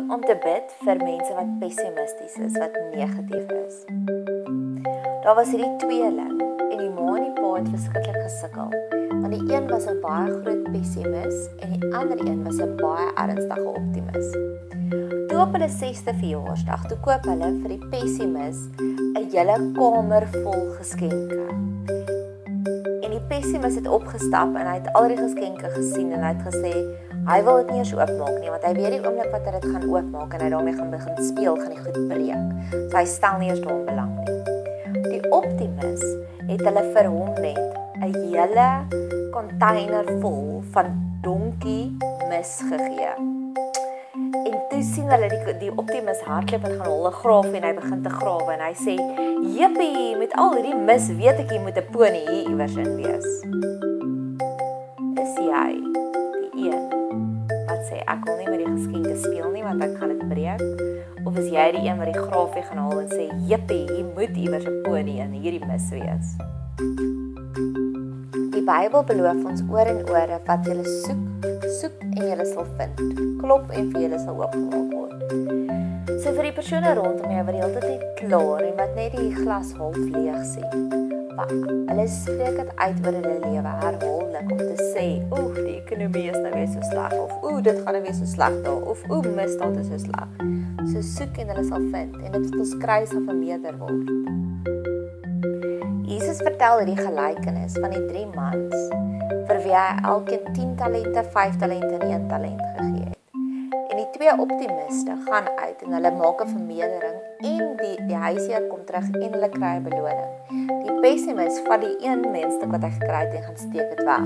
om te bid vir mense wat pessimisties is, wat negatief is. Daar was hierdie tweeling en die ma en die pa het verskriklik gesukkel, want die een was 'n baie groot pessimis en die ander een was 'n baie ernstige optimis. Toe op hulle 6de verjaarsdag, toe koop hulle vir die pessimis 'n hele kamer vol geskenke. En die pessimis het opgestap en hy het al die geskenke gesien en hy het gesê, hy wil dit nie eers oopmaak nie, want hy weet die oomblik wat hy dit gaan oopmaak en hy daarmee gaan begin speel, gaan die goed breek. So hy stel nie eers daaraan belang nie. Die optimis het hulle vir hom net 'n hele container vol van donkie mis gegee. En toe sien hulle die optimis hardloop en gaan hulle grawe en hy begin te grawe en hy sê, "Jippie, met al hierdie mis weet ek jy moet 'n pony hier iewers in wees." Is jy die een wat sê ek wil nie met die geskenke speel nie want ek gaan dit breek? Of is jy die een wat die grawe gaan haal en sê, "Jippie, hier moet iewers 'n pony in hierdie mis wees"? Die Bybel beloof ons oor en oor wat jy soek en jy sal vind. Klop en vir julle sal oopgemaak word. So vir die persone rondom jou wat die hele tyd klaar en wat net die glas half leeg sien. Hulle spreek dit uit oor hulle lewe herhaaldelik om te sê, die ekonomie is nou weer so sleg, of dit gaan nou weer so sleg daar, of misdaad is so sleg. So soek en hulle sal vind en dit wat ons kry sal vermeerder word. Jesus vertel hierdie gelykenis van die 3 mans vir wie hy elkeen 10 talente, 5 talente en 1 talent gegee het. En die 2 optimiste gaan uit en hulle maak 'n vermeerdering en die huisheer kom terug en hulle kry 'n beloning. Die pessimis vat die 1 muntstuk wat hy gekry het en gaan steek dit weg.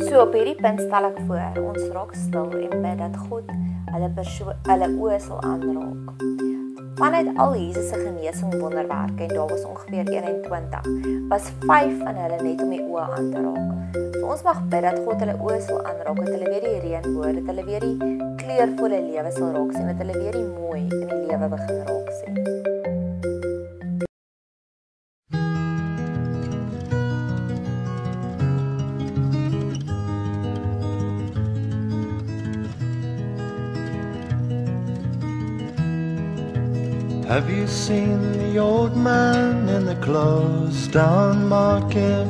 So op hierdie punt stel ek voor, ons raak stil en bid dat God hulle oë sal aanraak. Vanuit al Jesus se genesing wonderwerke, en daar was ongeveer 21, was 5 van hulle net om die oë aan te raak. So ons mag bid dat God hulle oë sal aanraak, dat hulle weer die reënboog, dat hulle weer die kleurvolle lewe sal raak sien, dat hulle weer die mooi in die lewe begin raak sien. Have you seen the old man in the closed down market,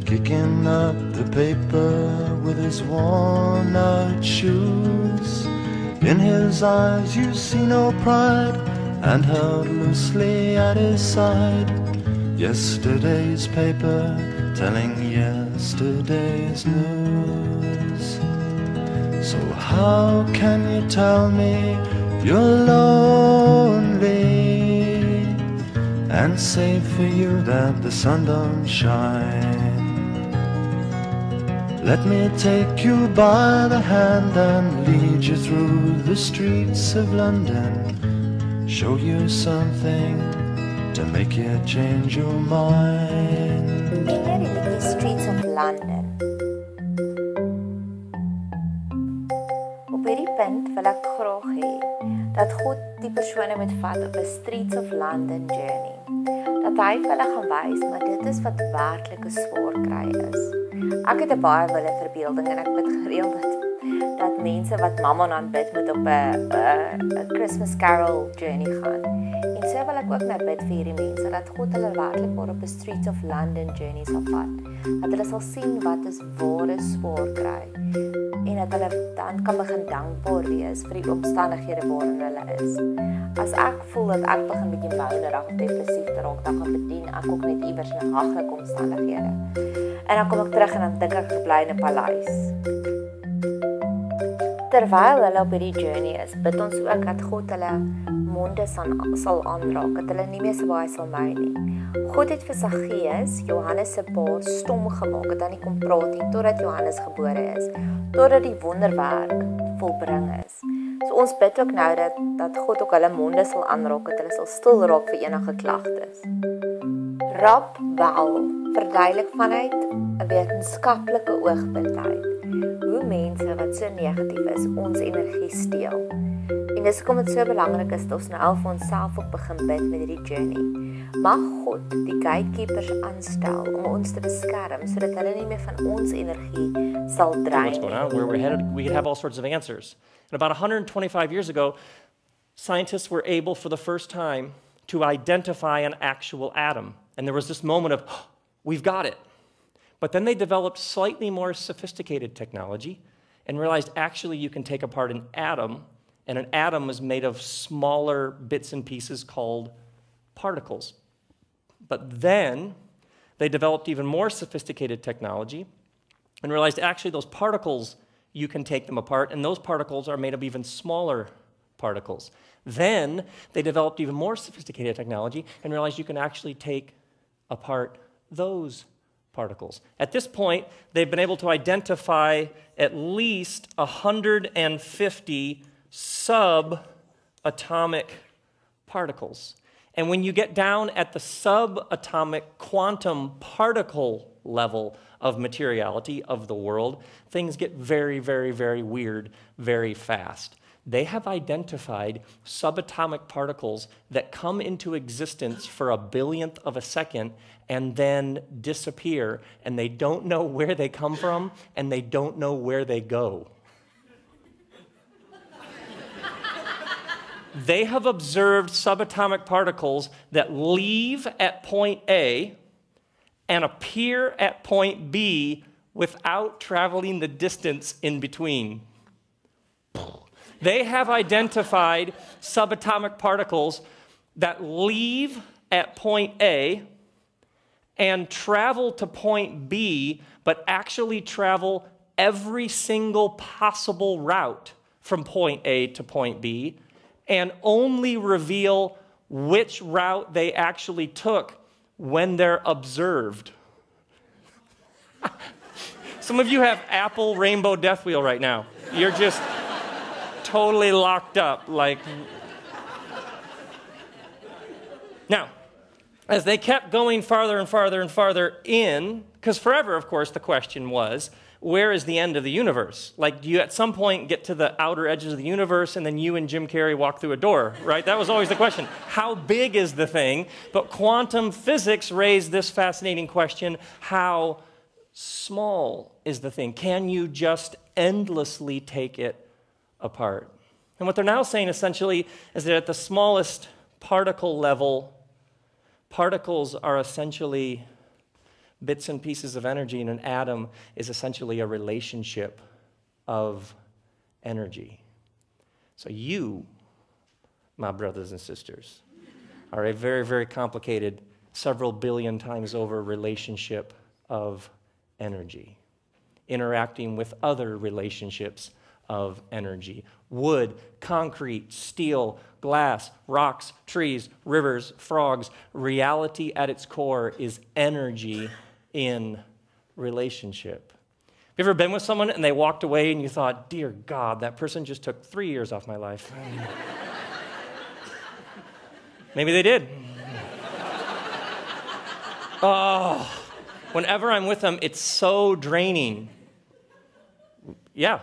kicking up the paper with his worn out shoes? In his eyes you see no pride, and held loosely at his side, yesterday's paper telling yesterday's news. So how can you tell me you're lonely and say for you that the sun don't shine? Let me take you by the hand and lead you through the streets of London, show you something to make you change your mind. In the streets of London. Op hierdie punt wil ek graag hê dat God die persone moet vat op 'n Streets of London journey. Dat hy vir hulle gaan wys, maar dit is wat werklike swaar kry is. Ek het 'n baie wille verbeelding en ek bid gereeld dat mense wat Mammon aanbid moet op 'n Christmas Carol journey gaan. En so wil ek ook nou bid vir hierdie mense, dat God hulle werklik maar op 'n Streets of London journey sal vat. Dat hulle sal sien wat is ware swaar kry. En dat hulle dan kan begin dankbaar wees vir die omstandighede waarin hulle is. As ek voel dat ek begin bietjie bounerig of depressief te raak, dan gaan bedien ek ook net iewers in haglike omstandighede. En dan kom ek terug en dan dink ek bly in 'n paleis. Terwyl hulle op hierdie journey is, bid ons ook dat God hulle monde sal aanraak, dat hulle nie meer so baie sal my nie. God het vir Saggeus, Johannes se pa, stom gemaak, dat hy nie kon praat nie, totdat Johannes gebore is, totdat die wonderwerk volbring is. So ons bid ook nou dat God ook hulle monde sal aanraak, dat hulle sal stil raak vir enige klagtes. Rab wel, verduidelik vanuit 'n wetenskaplike oogpunt uit, hoe mense wat so negatief is, ons energie steel. En dis hoekom dit so belangrik is dat ons nou vir onsself ook begin bid met hierdie journey. Mag God die gatekeepers aanstel om ons te beskerm, sodat hulle nie meer van ons energie sal drein What's going on, where we're headed, we could have all sorts of answers. And about 125 years ago, scientists were able for the first time to identify an actual atom. And there was this moment of, oh, we've got it. But then they developed slightly more sophisticated technology and realized actually you can take apart an atom, and an atom is made of smaller bits and pieces called particles. But then they developed even more sophisticated technology and realized actually those particles, you can take them apart, and those particles are made of even smaller particles. Then they developed even more sophisticated technology and realized you can actually take apart those particles. At this point, they've been able to identify at least 150 subatomic particles. And when you get down at the subatomic quantum particle level of materiality of the world, things get very, very, very weird very fast. They have identified subatomic particles that come into existence for a billionth of a second and then disappear, and they don't know where they come from, and they don't know where they go. They have observed subatomic particles that leave at point A and appear at point B without traveling the distance in between. They have identified subatomic particles that leave at point A and travel to point B, but actually travel every single possible route from point A to point B, and only reveal which route they actually took when they're observed. Some of you have Apple Rainbow Death Wheel right now. You're just totally locked up, like. Now, as they kept going farther and farther and farther in, because forever, of course, the question was, where is the end of the universe? Like, do you at some point get to the outer edges of the universe and then you and Jim Carrey walk through a door, right? That was always the question. How big is the thing? But quantum physics raised this fascinating question, how small is the thing? Can you just endlessly take it apart? And what they're now saying essentially is that at the smallest particle level, particles are essentially bits and pieces of energy, and an atom is essentially a relationship of energy. So you, my brothers and sisters, are a very, very complicated, several billion times over relationship of energy, interacting with other relationships of energy. Wood, concrete, steel, glass, rocks, trees, rivers, frogs. Reality at its core is energy in relationship. Have you ever been with someone and they walked away and you thought, dear God, that person just took 3 years off my life? Maybe they did. Oh, whenever I'm with them, it's so draining. Yeah.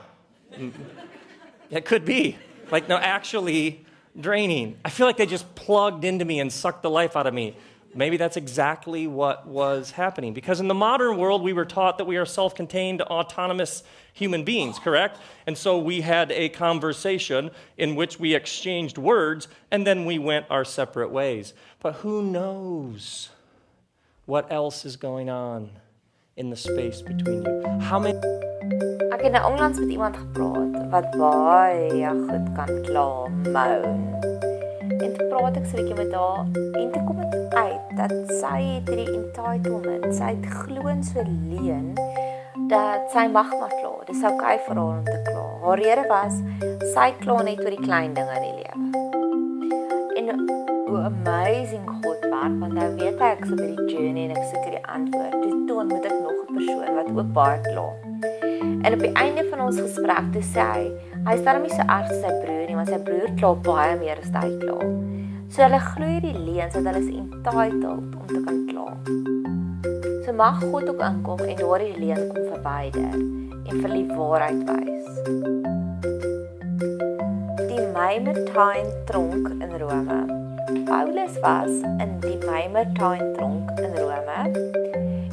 It could be. Like, no, actually draining. I feel like they just plugged into me and sucked the life out of me. Maybe that's exactly what was happening. Because in the modern world, we were taught that we are self-contained, autonomous human beings, correct? And so we had a conversation in which we exchanged words, and then we went our separate ways. But who knows what else is going on in the space between you? How many... Ek het nou onlangs met iemand gepraat wat baie goed kan kla moan. En toe praat ek so 'n bietjie met haar en toe kom dit uit dat sy het hierdie entitlement, sy het glo in so leuen dat sy mag maar kla. Dis okay vir haar om te kla. Haar rede was sy kla net oor die klein dinge in die lewe. En hoe amazing God werk, want nou weet ek so by die journey en ek soek die antwoord. Toe ontmoet ek nog 'n persoon wat ook baie kla. En op die einde van ons gesprek toe sê hy is daarom nie so erg as sy broer nie, want sy broer kla baie meer as hy kla. So hulle glo die leuns dat hulle is entitled om te kan kla. So mag God ook inkom en daardie leuen kom verwyder en vir die waarheid wys. Die Mamertine tronk in Rome Paulus was in die Meimertuintronk in Rome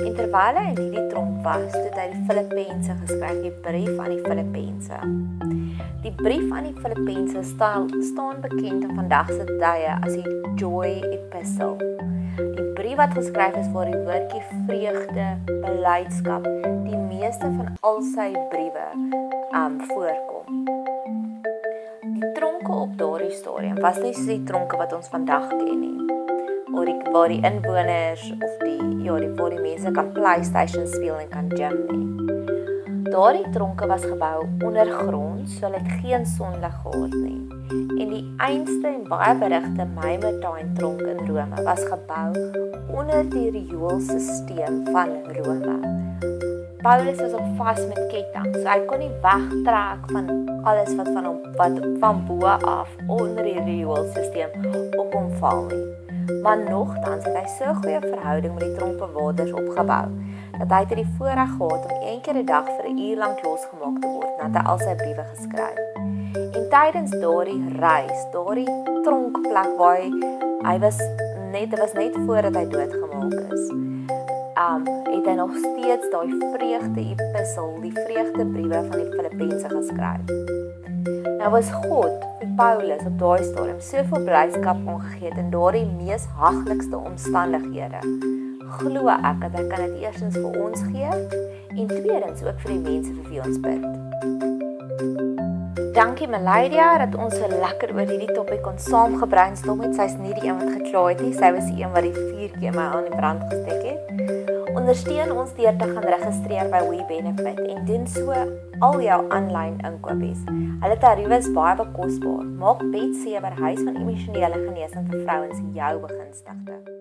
en terwyl hy in hierdie tronk was, het hy die Filippense geskryf, die brief aan die Filippense. Die brief aan die Filippense staan bekend in vandag se tye as die Joy Epistle. Die brief wat geskryf is waar die woordjie vreugde, beleidskap, die meeste van al sy briewe voorkom. Die tronke op daardie stadium was nie so die tronke wat ons vandag ken nie. Waar die inwoners of waar die mense kan PlayStation speel en kan gym nie. Daardie tronke was gebou ondergrond, so hulle het geen sonlig gehad nie. En die einste en baie berigte Meimertuintronk in Rome was gebou onder die rioolsisteem van Rome. Paulus was op vas met ketting, so hy kon nie wegtrek van alles wat van bo af onder die rioolsisteem op hom val nie. Maar nogtans het hy so goeie verhouding met die tronkbewakers opgebou, dat hy het die voorreg gehad om 1 keer 'n dag vir 'n uur lank losgemaak te word, nadat hy al sy briewe geskryf. En tydens daardie reis, daardie tronkplek waar hy was net voordat hy doodgemaak is, het hy nog steeds daai vreugde epistel, die vreugdebriewe van die Filippense geskryf. Nou was God vir Paulus op daai stadium soveel blydskap aangegee in daardie mees haglikste omstandighede. Glo ek dat hy kan dit eerstens vir ons gee en tweedens ook vir die mense vir wie ons bid. Dankie Meladia dat ons so lekker oor hierdie topik kon saam gebrainstorm het. Sy's nie die een wat gekla het nie, sy was die een wat die vuurtjie my aan die brand gesteek het. Ondersteun ons deur te gaan registreer by WeBenefit en doen so al jou aanlyn inkopies. Hulle tariewe is baie bekosbaar. Maak Bet-Seber Huis van Emosionele Genesing vir Vrouens jou begunstigde.